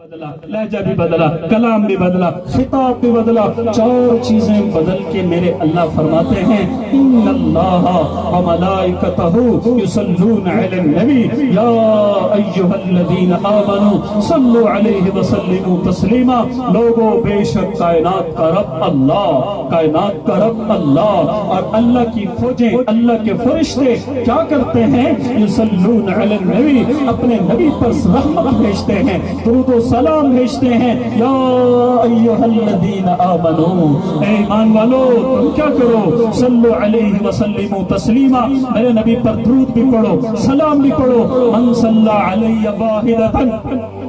بدلا، لہجہ بھی بدلا، کلام بھی بدلا، خطاب بھی بدلا، چار چیزیں بدل کے میرے اللہ فرماتے ہیں ان اللہ و ملائکتہ یصلون علی النبی یا ایھا الذین آمنوا صلوا علیہ وسلموا تسلیما۔ لوگوں بے شک کائنات کا رب اللہ، کائنات کا رب اللہ اور اللہ کی فوجیں، اللہ کے فرشتے کیا کرتے ہیں؟ یصلون علی النبی، اپنے نبی پر رحمت بھیجتے ہیں، درود و سلام بھیجتے ہیں۔ یا ایھا الذین آمنو، اے ایمان والو تم کیا کرو؟ صلو علیہ وسلموا تسلیما، میرے نبی پر درود بھی پڑھو، سلام بھی پڑھو۔ من صلی علی واحدۃ،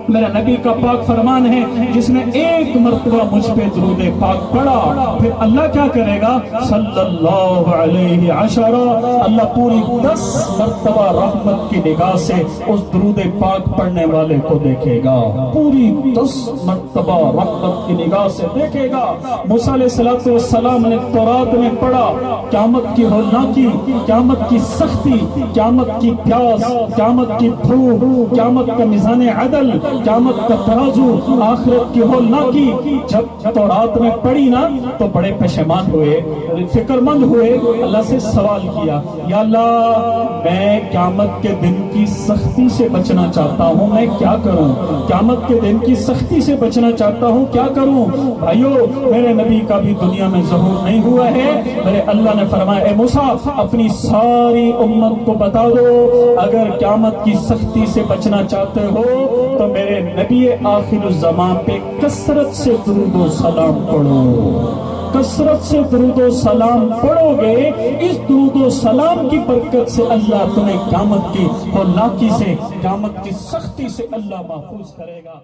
میرا نبی کا پاک فرمان ہے جس نے ایک مرتبہ مجھ پہ درود پاک پڑھا پھر اللہ کیا کرے گا؟ صلی اللہ علیہ عشرہ، اللہ پوری 10 مرتبہ رحمت کی نگاہ سے اس درود پاک پڑھنے والے کو دیکھے گا، پوری 10 مرتبہ رحمت کی نگاہ سے دیکھے گا۔ موسیٰ علیہ السلام نے تورات میں پڑھا قیامت کی ہولناکی، قیامت کی سختی، قیامت کی پیاس، قیامت کی بھوک، قیامت کا میزان عدل، قیامت کا ترازو، آخرت کی ہولناکی جب تورات میں پڑھی نا تو بڑے پشیمان ہوئے، فکر مند ہوئے، اللہ سے سوال کیا یا اللہ میں قیامت کے دن کی سختی سے بچنا چاہتا ہوں، میں کیا کروں؟ قیامت کے دن کی سختی سے بچنا چاہتا ہوں، کیا کروں؟ بھائیو میرے نبی کا بھی دنیا میں ظہور نہیں ہوا ہے، میرے اللہ نے فرمایا اے موسیٰ اپنی ساری امت کو بتا دو اگر قیامت کی سختی سے بچنا چاہتے ہو تو میرے نبی آخر الزمان پہ کثرت سے درود و سلام پڑھو، کثرت سے درود و سلام پڑھو گے، اس درود و سلام کی برکت سے اللہ تمہیں قیامت کی ہولناکی سے، قیامت کی سختی سے اللہ محفوظ کرے گا۔